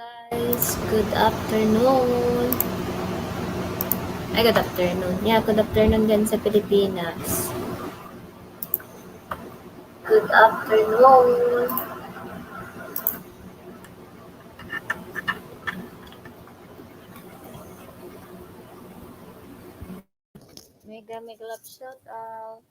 guys, good afternoon. Good afternoon. Yeah, good afternoon din sa Pilipinas. Good afternoon. Mega love shout out.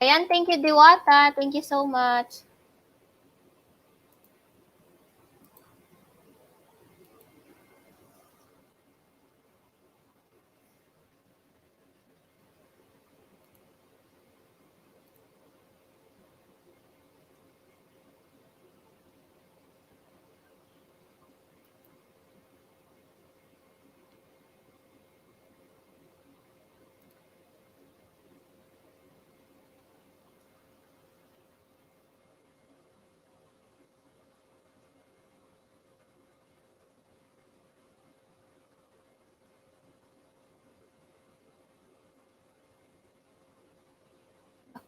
Ayan, thank you Diwata. Thank you so much.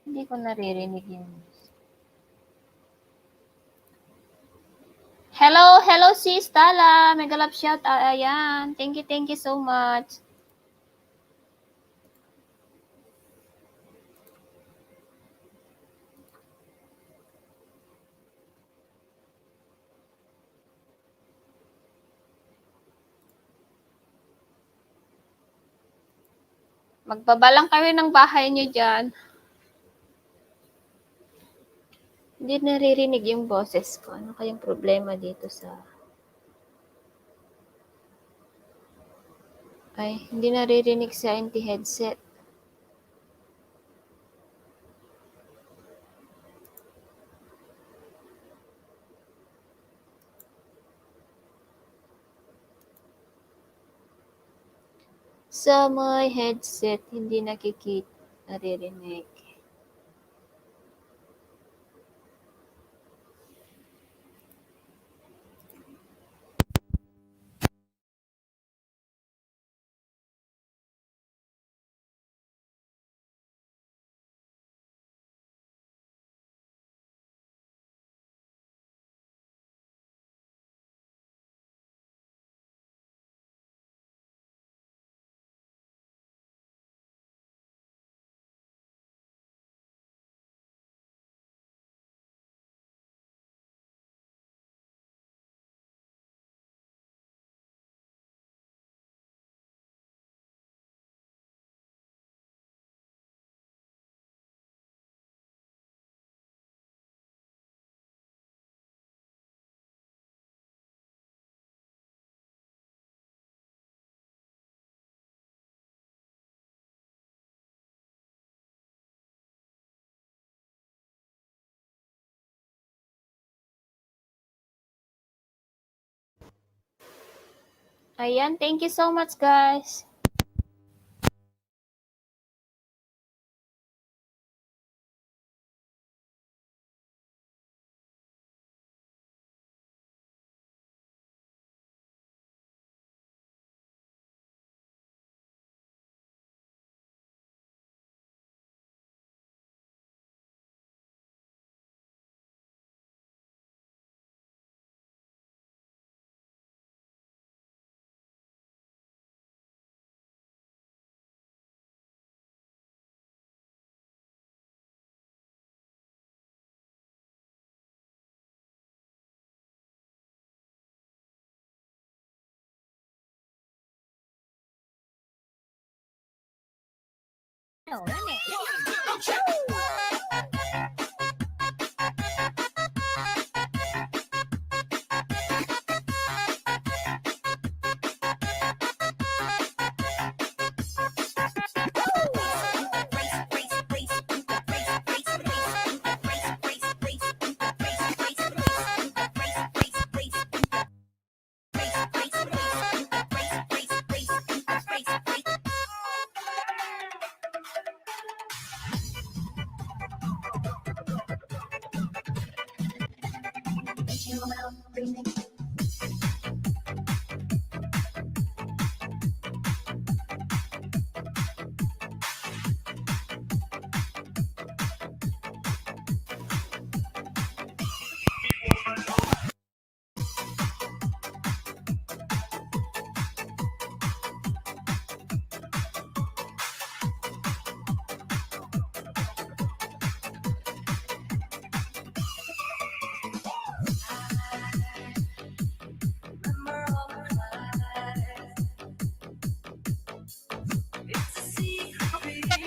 Hindi ko naririnig yun. Hello sis Tala. Mega love shout out. Ayan. Thank you so much. Magbaba lang kayo ng bahay niyo dyan. Hindi naririnig yung boses ko. Ano kayang problema dito sa... Ay, hindi naririnig sa anti-headset. Sa may headset, hindi naririnig. Ayan, thank you so much guys.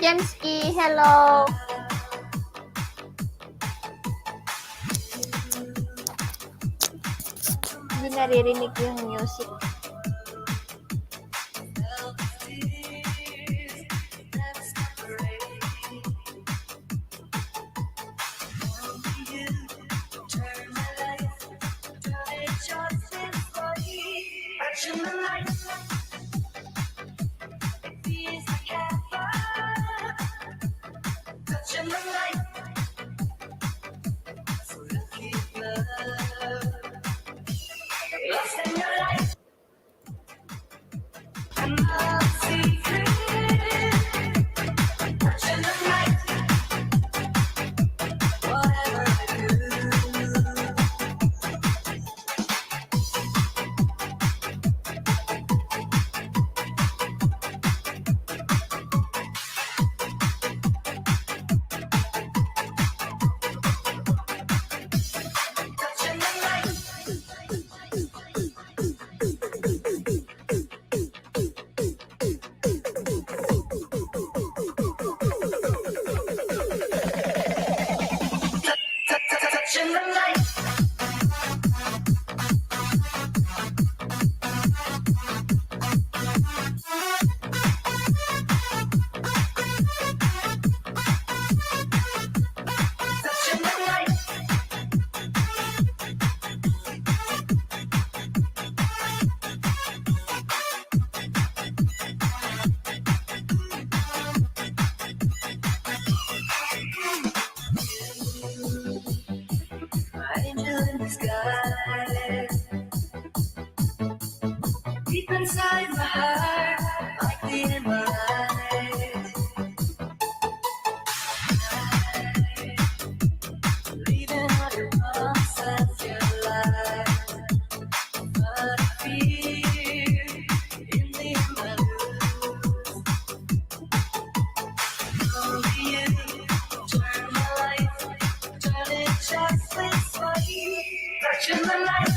Jemski, hello. Hindi naririnig yung music. Deep inside my heart, like the in my eyes. Leaving all your nonsense, your lies. But I fear in the end I lose. Only you turn my life, turn it just this way. Touching the light.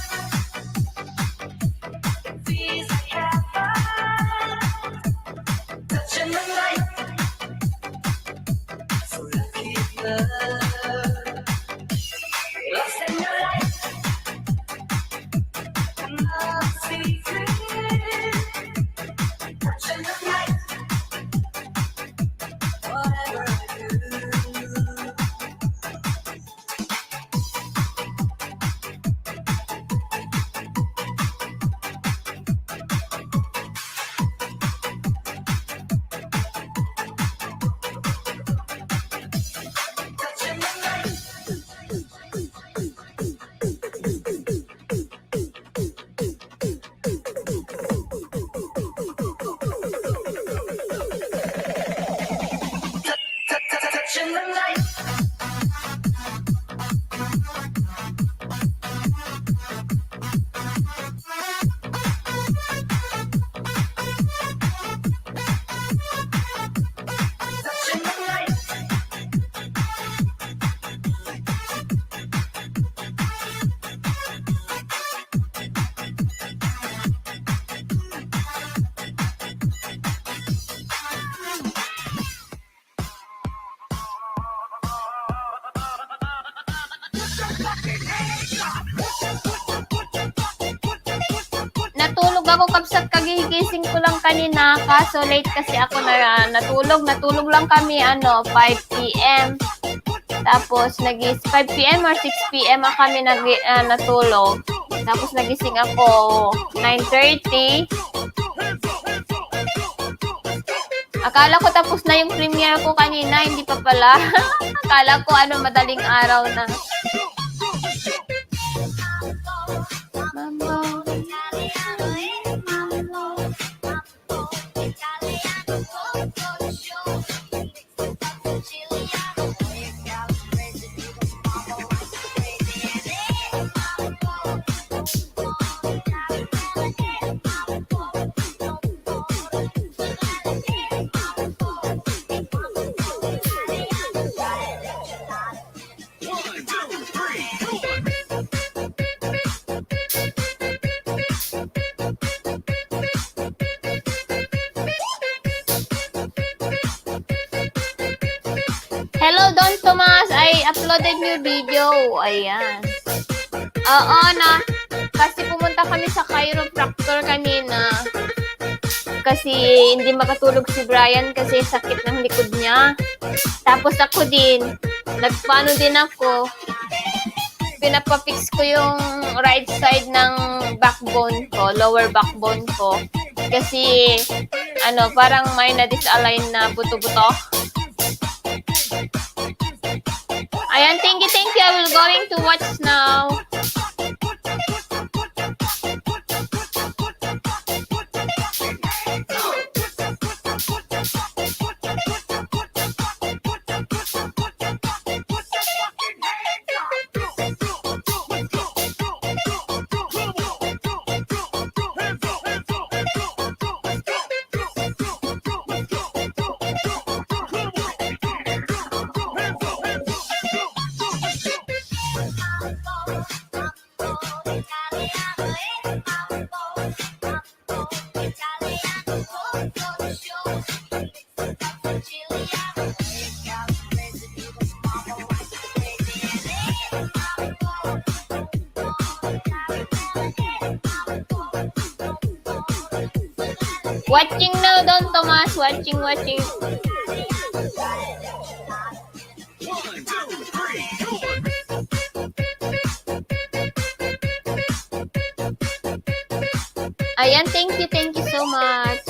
Natulog ako kapsat kagigising ko lang kanina kaso late kasi ako na natulog lang kami 5 PM. Tapos 5 PM or 6 PM kami natulog. Tapos nagising ako 9:30. Akala ko tapos na yung premiere ko kanina, hindi pa pala. Akala ko madaling araw na. Hello, Don Tomas. I uploaded new video. Ayan. Oo, kasi pumunta kami sa chiropractor kanina. Kasi hindi makatulog si Brian kasi sakit ng likod niya. Tapos ako din, nagpaano din ako. Pinapafix ko yung right side ng backbone ko, lower backbone ko. Kasi, parang may na-disalign na buto-buto. Ayan, thank you. I will going to watch now. Watching now, Don Tomas. Watching. Ayan, thank you so much.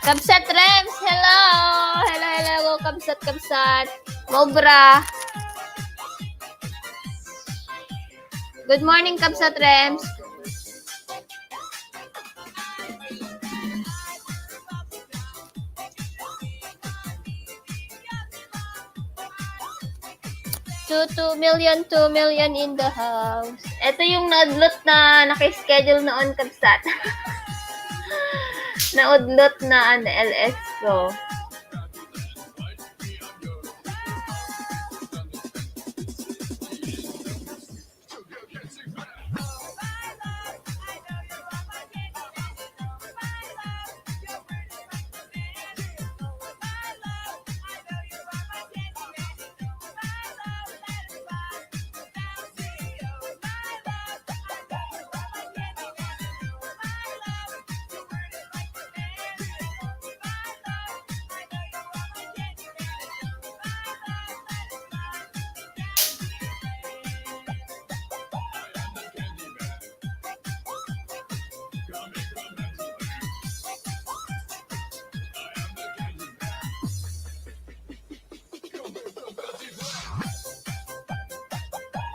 Kabsat Rems, hello! Hello, Kabsat. Mobra. Good morning, Kabsat Rems. Two million in the house. Ito yung naudlot na naka-schedule noon, Kabsat. Naudlot na LS ko.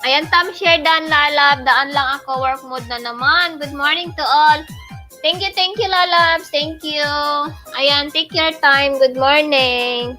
Ayan, Tam share daan, Lalab. Daan lang ako. Work mode na naman. Good morning to all. Thank you, Lalabs. Thank you. Ayan, take your time. Good morning.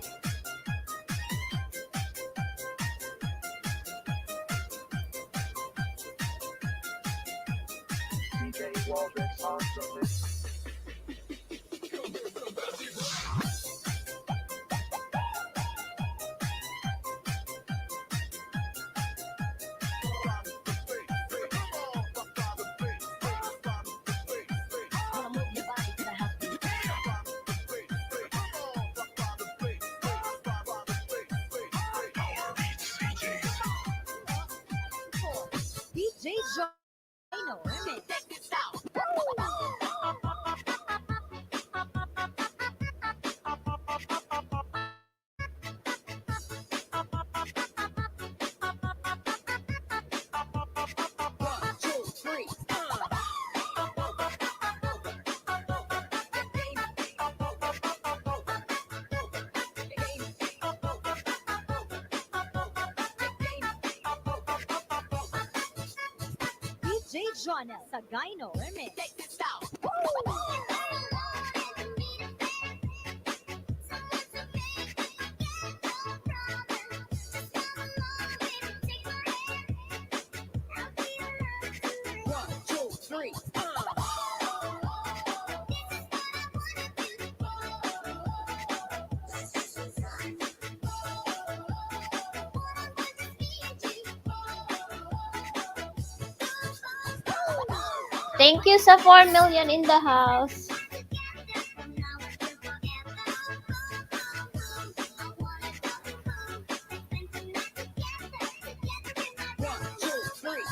DJ Jono Remix. One, two, three. DJ Jono Sagayno Remix. One, two, three. Thank you sa 4 million in the house. One, two, three.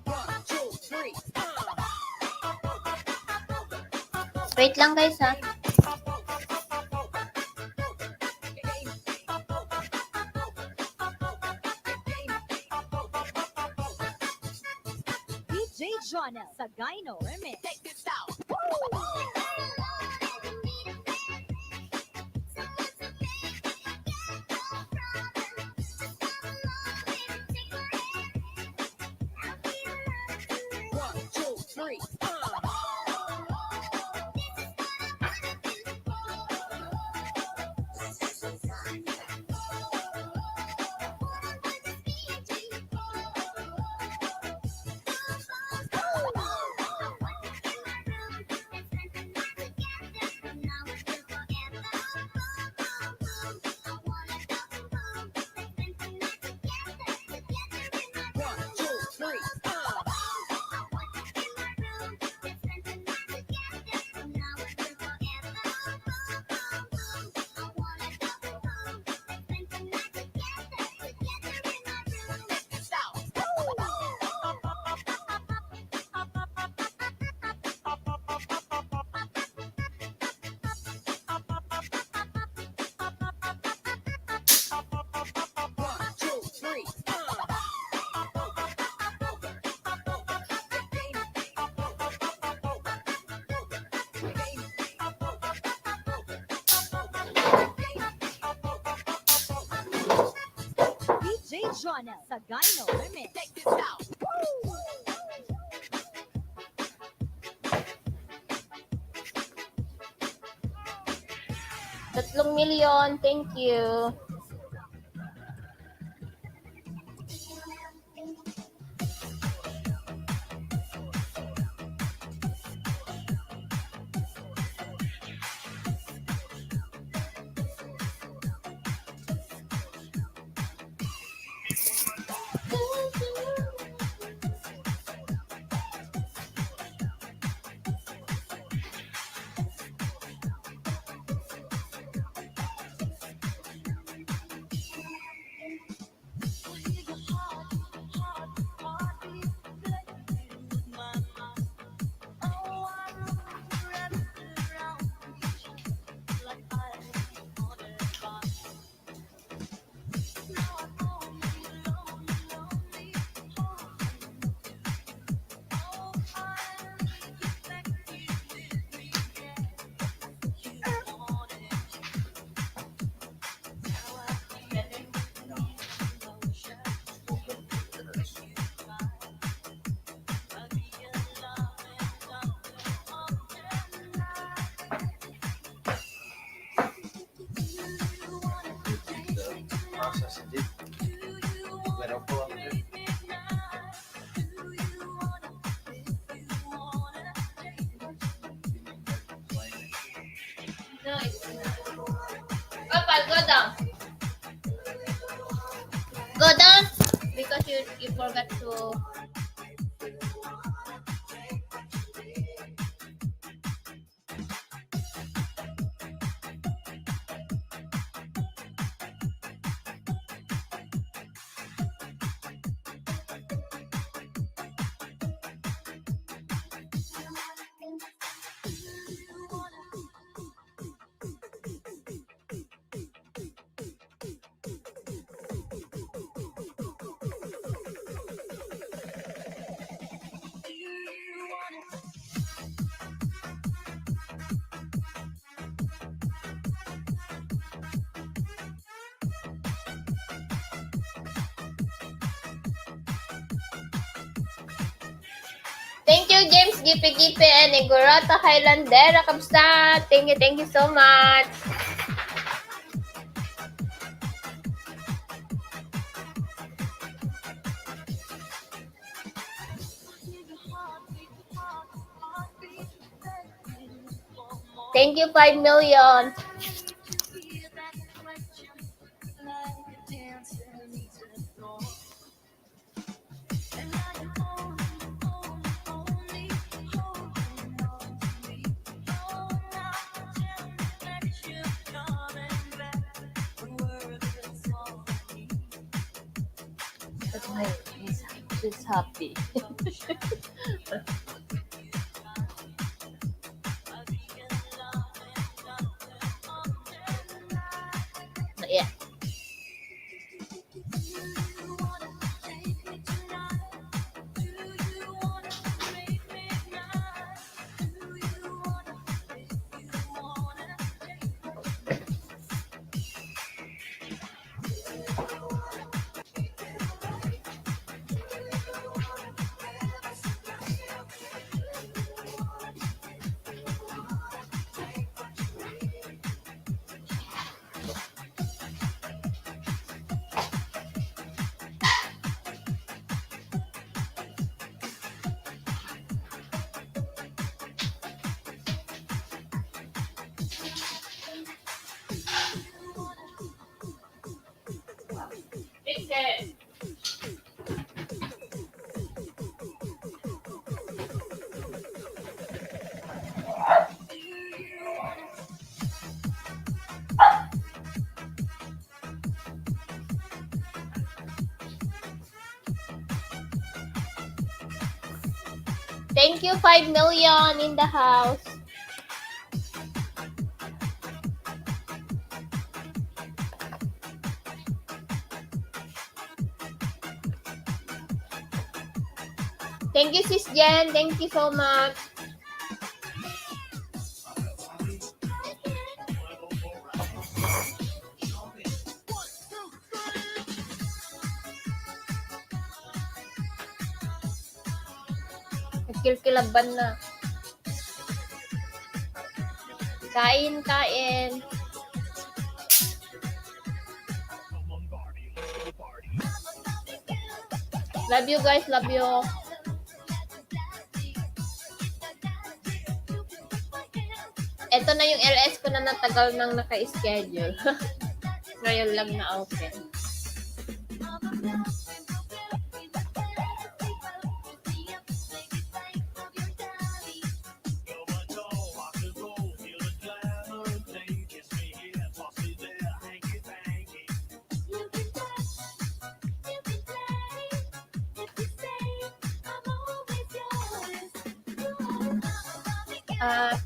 One, two, three. Wait lang guys ha. DJ Jono Sagayno Remix. One, two, three. One, two, three. One, two, three. DJ Jono Sagayno Remix. 3 million. Thank you. No, it's not. Opal, go down. Go down because you forgot to. Thank you, James Gipe and Igorota Highlandera Kabsa. Thank you so much. Thank you, 5 million. That's why he's happy. Yeah. Fix it. Thank you, 5 million in the house. Thank you, Sis Jen. Thank you so much. Nagkilkilaban na. Kain, kain. Love you guys, love you. Ito na yung LS ko na natagal nang naka-schedule. Ngayon lang na open.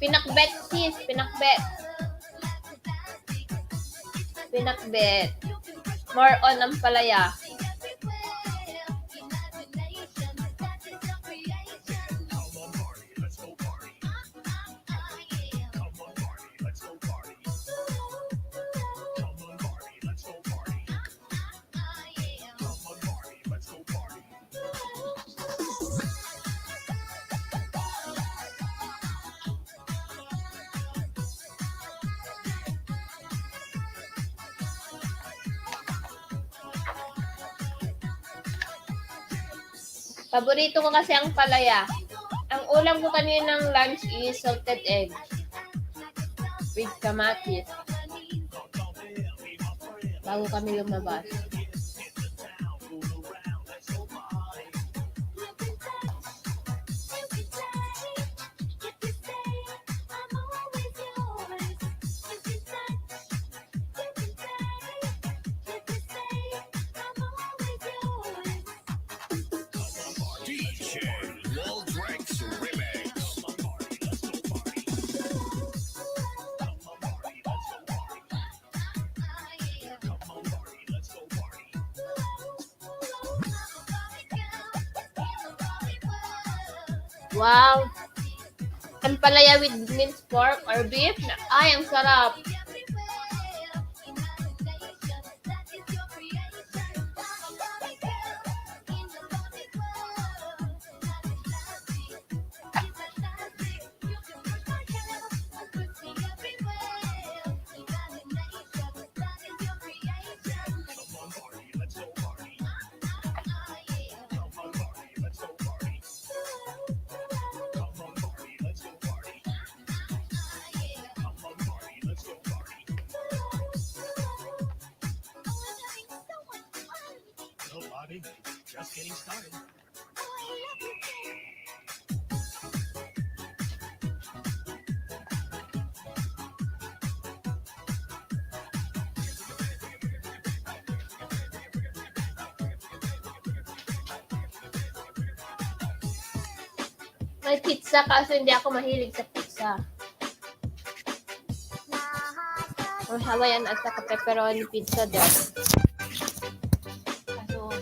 Pinakbet sis, pinakbet. Pinakbet. More on ang palaya. Paborito ko kasi ang palaya. Ang ulam ko kaninang lunch is salted egg with kamatis. Bago kami lumabas. DJ Waldrex Remix. Wow! Ang palaya with minced pork or beef. Ay, ang sarap. Hello, Bobby. Just getting started. May pizza kaso hindi ako mahilig sa pizza. Or Hawaiian at saka pepperoni pizza din. Kaso,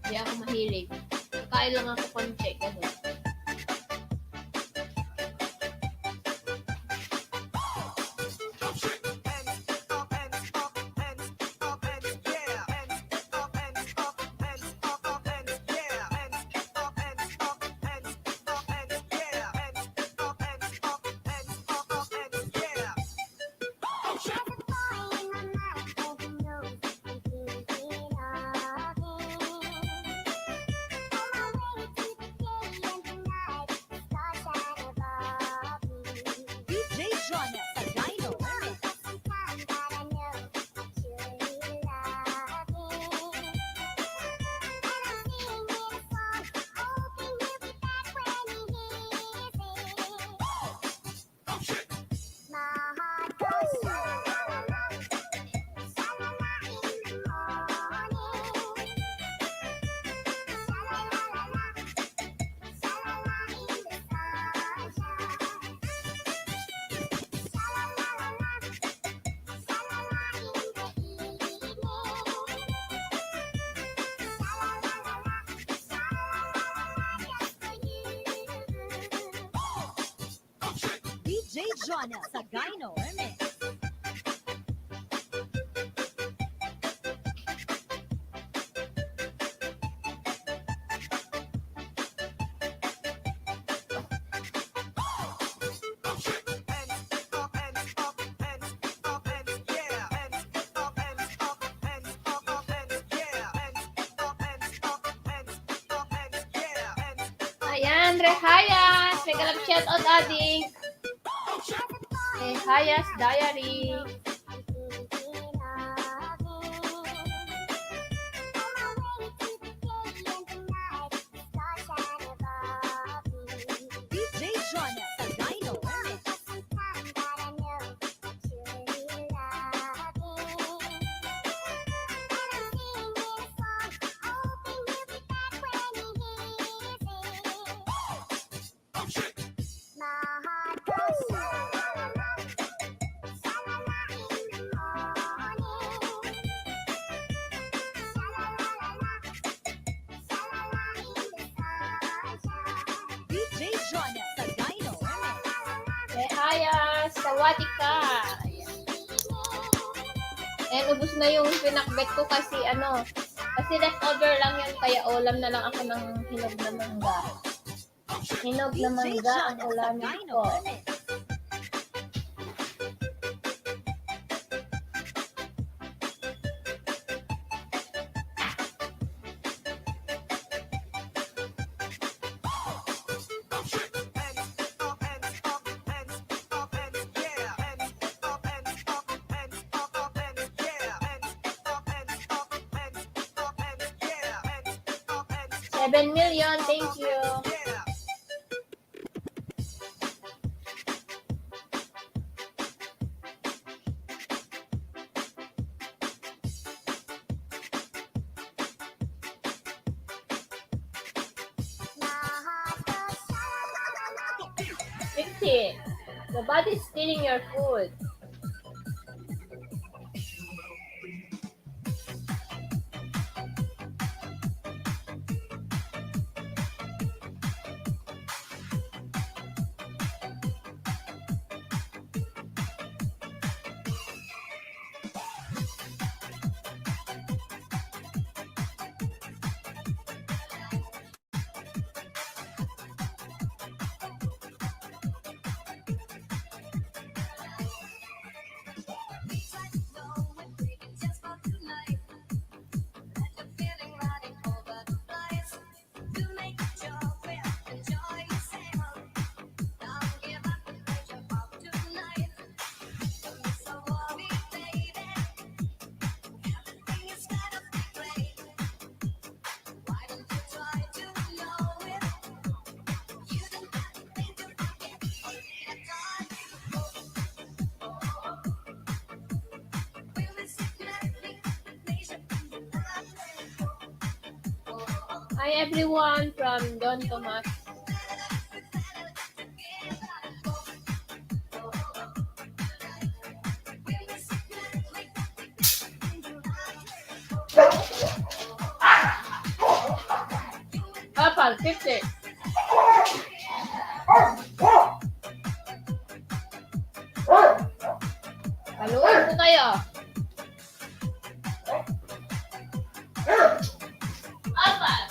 hindi ako mahilig. Kain lang ako konti. Ganun. DJ Jonah sa Dino Remix. DJ Jonah sa Dino Remix. Ayan, Rehayas. May galap shoutout, adik. Rehayas Diary. DJ Jonah sa Dino Remix. DJ Jonah sa Dino Remix. Rehayas Sawadika. Ayan. Ayan, ubus na yung pinakbet ko kasi kasi leftover lang yan kaya ulam na lang ako ng hinog na mangga. Hinog na DJ mangga ang Jonah sa ulamin Dino ko. Remix. 7 million, thank you. Fifty. Nobody's stealing your food. Hi everyone from Don Tomas. Apple, 50. Paluin ko kayo. Apple.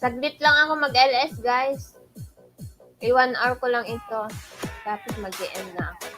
Saglit lang ako mag-LS, guys. 1 hour ko lang ito. Tapos mag-end na ako.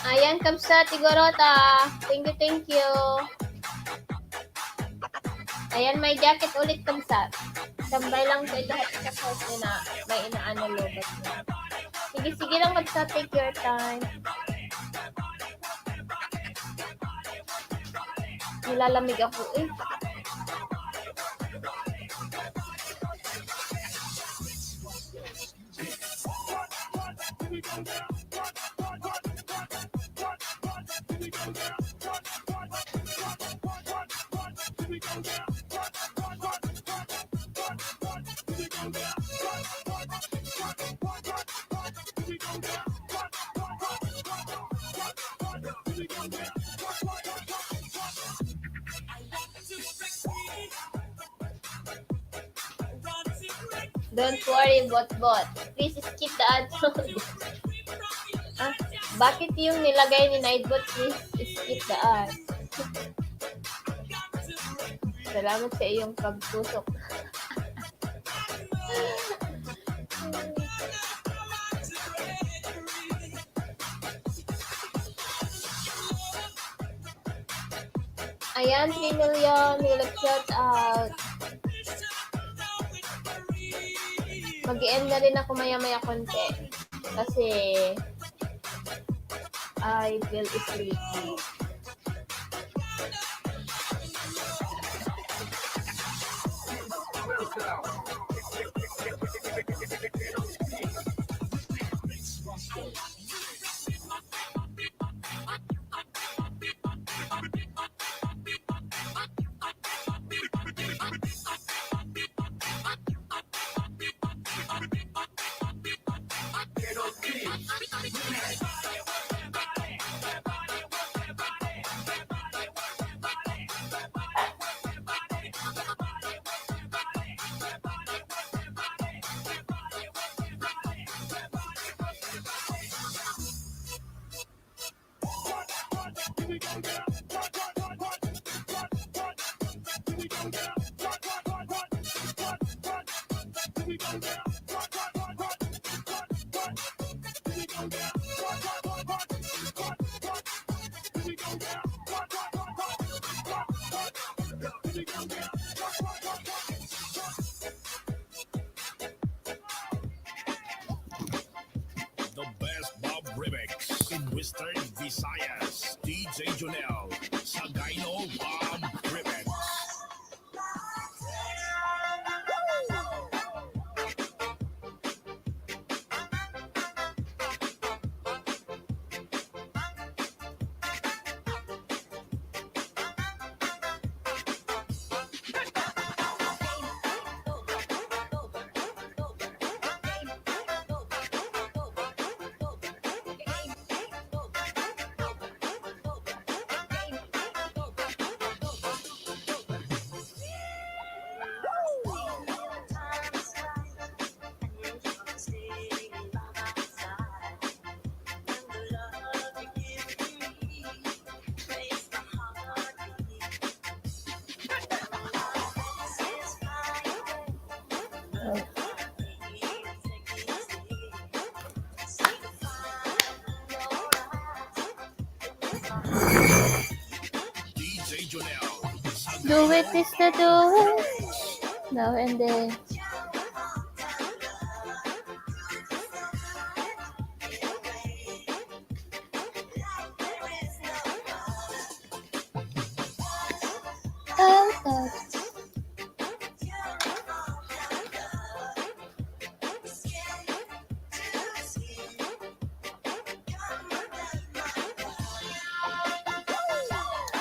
Ayan, Kabsat, Igorota. Thank you. Ayan, may jacket ulit, Kabsat. Tambay lang kayo lahat sa house niya na may inaano lobat niya. Sige lang, Kabsat. Take your time. Nilalamig ako eh. Don't worry, bot. Please skip the ad. Bakit yung nilagay ni Nightbot? Please skip the ad. Salamat sa iyong pagtusok. Ayan, 3 million. Will shout out. Mag-i-end na rin ako maya-maya konti. Kasi I feel sleepy. The best Bob remix in Western Visayas. DJ Jonel, Sagayno Bob remix. DJ Jonel, Do it is to do it. Now and then.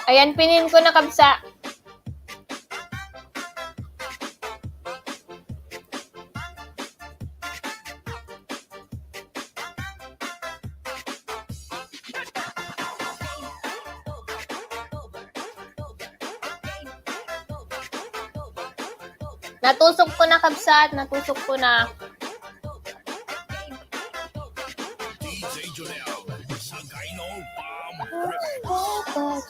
Ayan, pinin ko na, Kabsa. Natusok ko na, Kabsa. Natusok ko na. DJ Jonel, Sagayno Bob remix.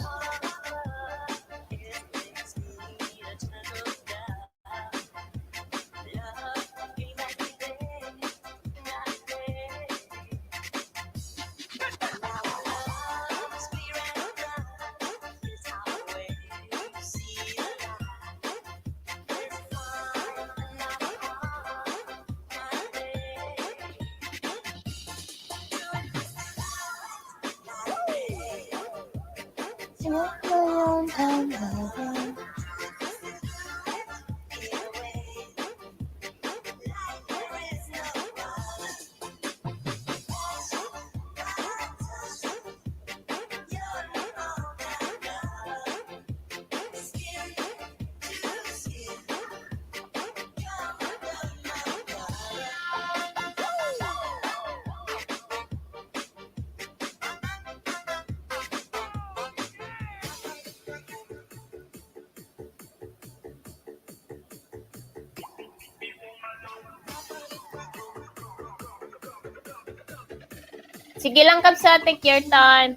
Simot ko yung hanggang. Sige lang, Kapsa. Take your time.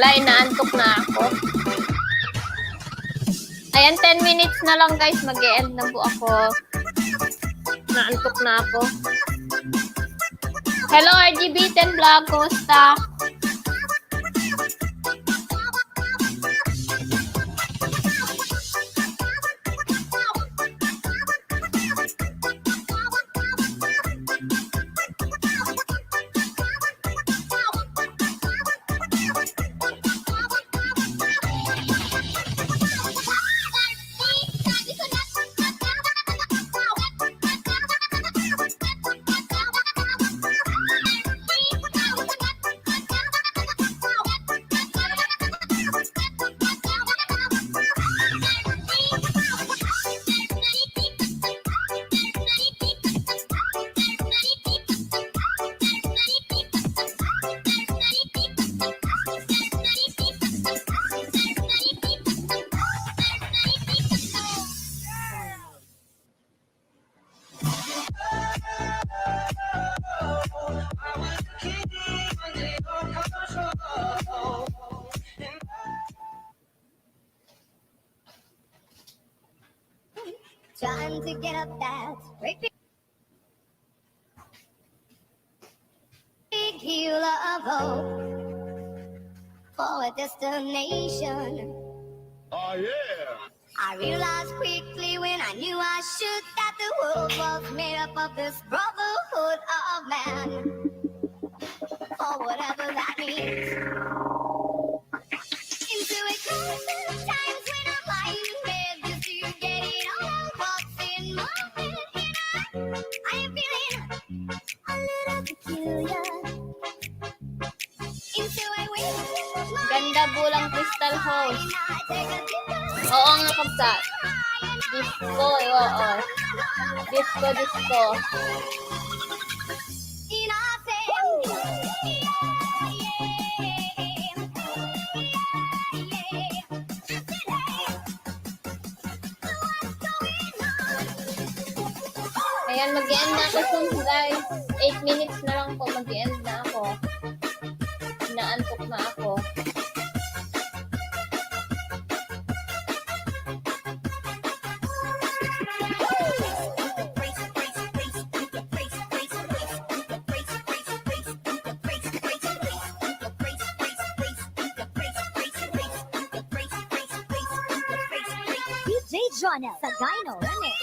wala, inaantok na ako. Ayan, 10 minutes na lang guys, mag-e-end na po ako. Naantok na ako. Hello RGB10 Vlog, kumusta? Trying to get up that great big hill of hope for a destination. Oh, yeah. I realized quickly when I knew I should that the world was made up of this brotherhood of man, or whatever that means. Into a constant times when I'm lying in bed just to get it all what's in my head, and I am feeling a little peculiar. Into a wind, Ganda bulang Crystal House. I take a deep breath. Oo nga kapsat. Disco, oo. Disco, disco. And I say, Ayan, mag-end na ako soon guys. 8 minutes na lang po, mag-end na ako. Inaantok na ako. DJ Jonah Sagayno Remix.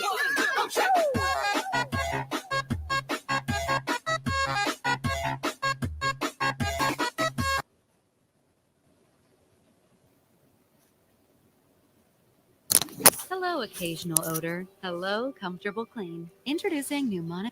Hello, occasional odor. Hello, comfortable clean. Introducing new Mono.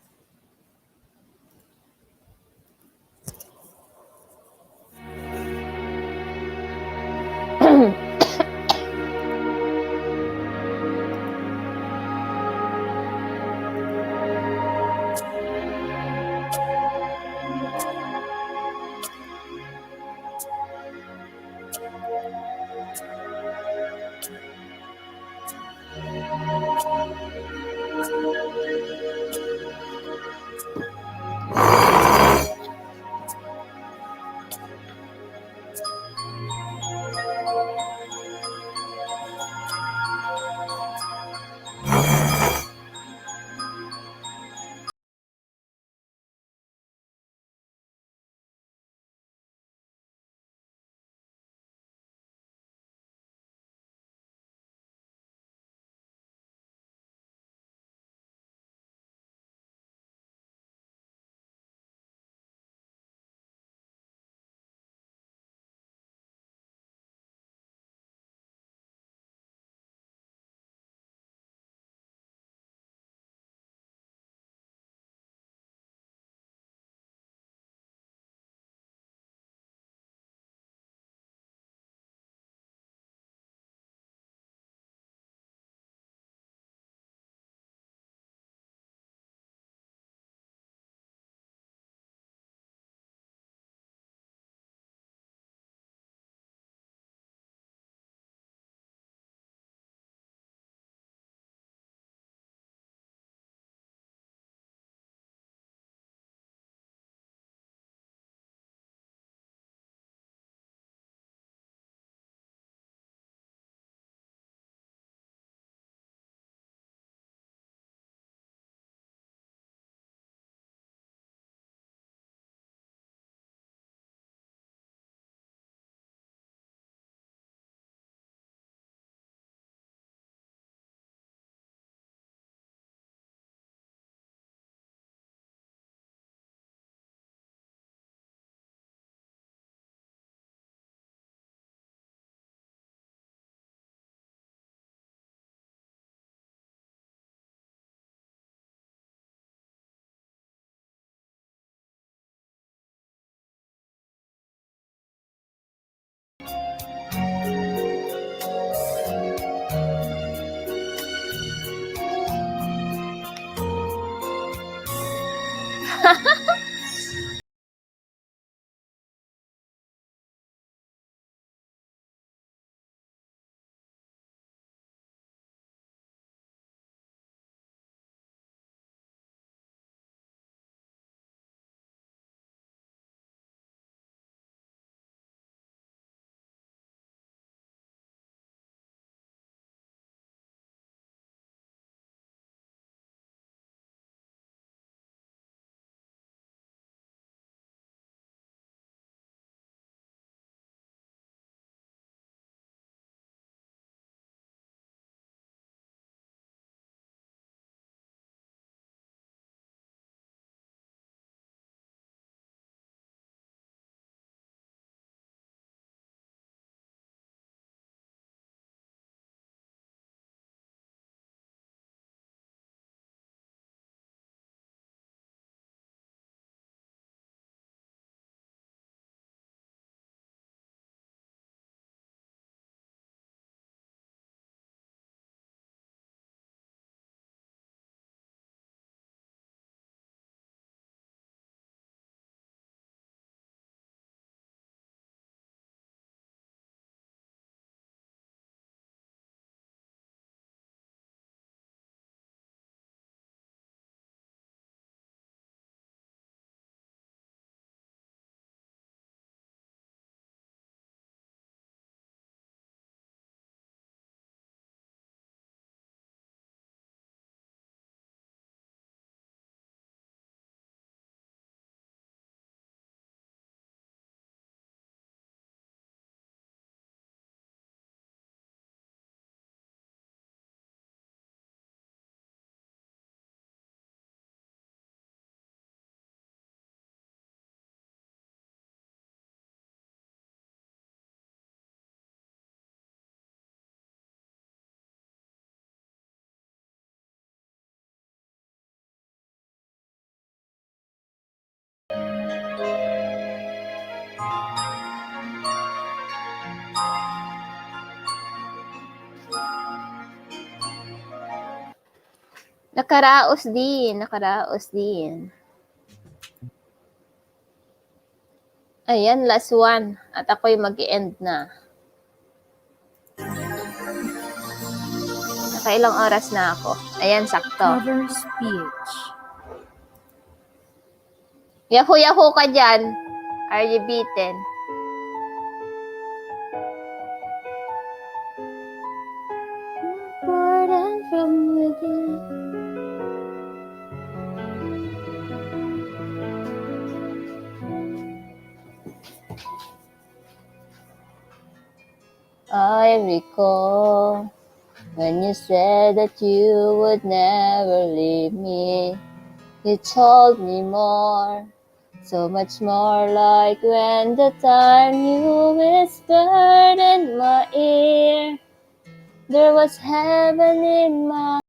Nakaraos din, nakaraos din. Ayan, last one. At ako'y mag-end na. Nakailang oras na ako. Ayan, sakto. Proverbs PH. Yahoo ka dyan. Are you beaten? Important from within. I recall when you said that you would never leave me. You told me more, so much more, like when the time you whispered in my ear. There was heaven in my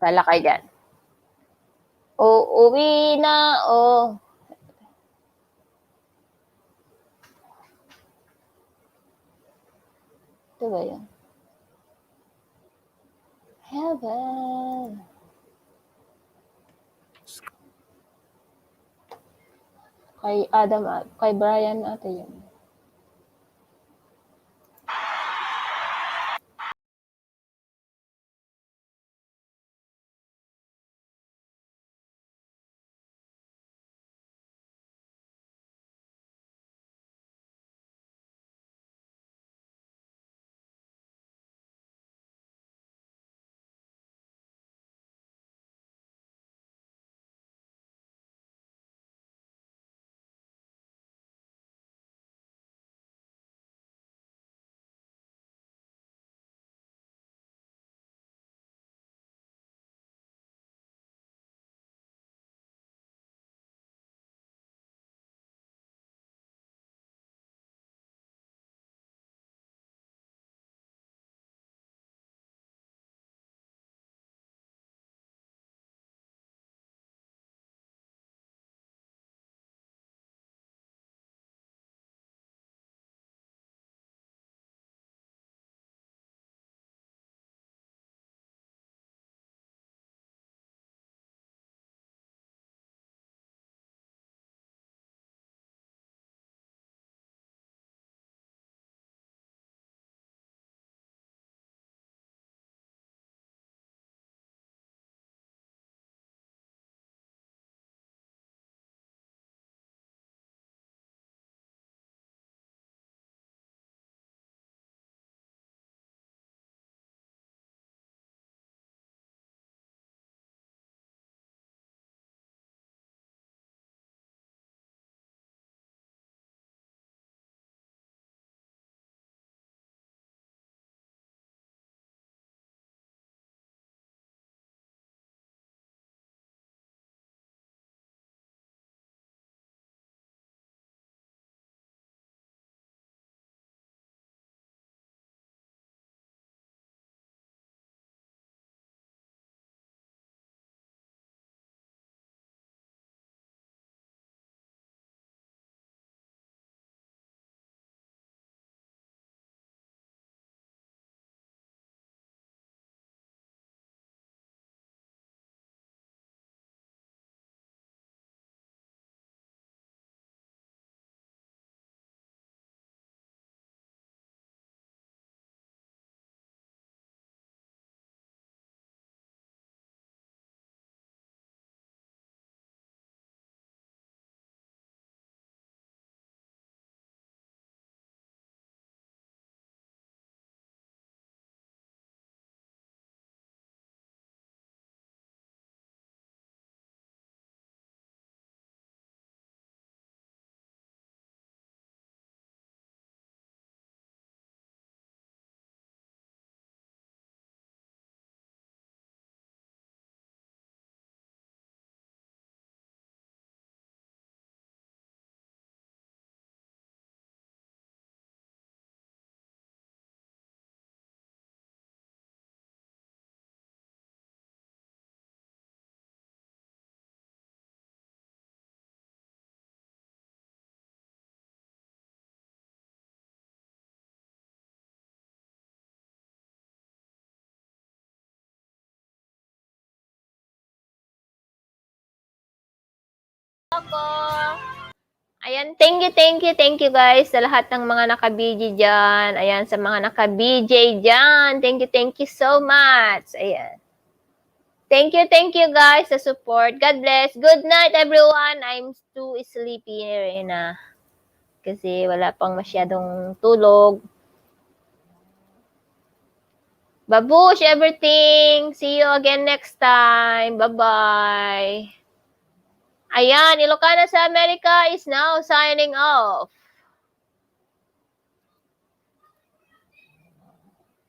Sala kayo dyan. Uuwi na, oh. Ito ba yun? Heaven. Kay Adam, kay Brian ata yun. Ako. Ayan, thank you guys sa lahat ng mga naka-BJ dyan. Ayan, sa mga naka-BJ dyan. Thank you so much. Ayan. Thank you guys sa support. God bless. Good night everyone. I'm too sleepy na. Kasi wala pang masyadong tulog. Babush everything. See you again next time. Bye-bye. Ayan, Ilocana sa America is now signing off.